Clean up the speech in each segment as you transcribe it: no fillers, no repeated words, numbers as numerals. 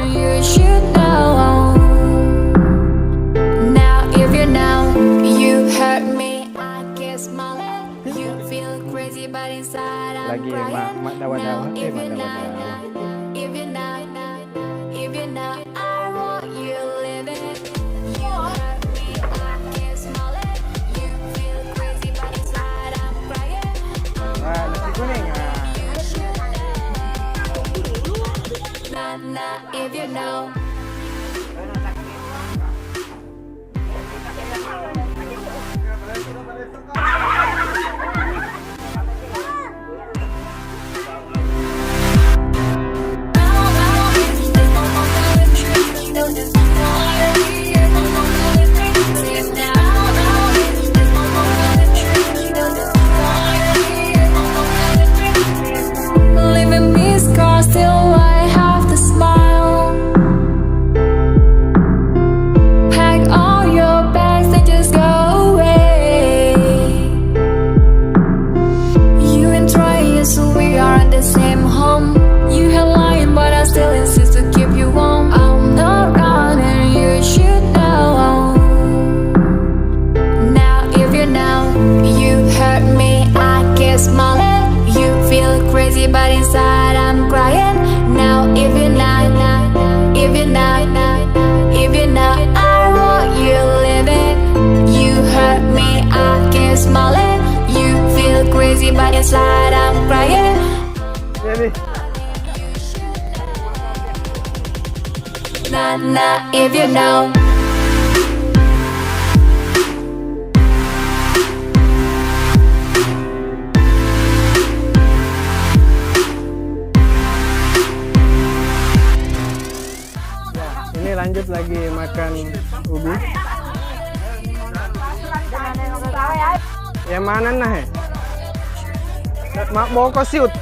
You should know. Now if you know you hurt me, I guess my you feel crazy but inside I'm Lagi crying. mak dawa-dawa Now if you know, if you know, if you know I want you living. You hurt me, I guess my you feel crazy but inside I'm crying. Nasi kuning. Nah, if you know. Leaving me scars, still I have to smile. Pack all your bags and just go away. You and Troy, so we are in the same home. You had lying, but I still insist to keep you warm. I'm not running, you should know. Now if you know, you hurt me, I guess my you feel crazy but inside I'm crying. Now if you know, if you know, if you know I want you living. You hurt me, I can't smile it. You feel crazy but inside I'm crying. Jadi. Nah, if you know. Ini lanjut lagi makan ubi. Yang mana nah? Mak bawa kau siut.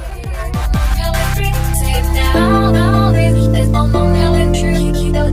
Now, there's no more electric. You know,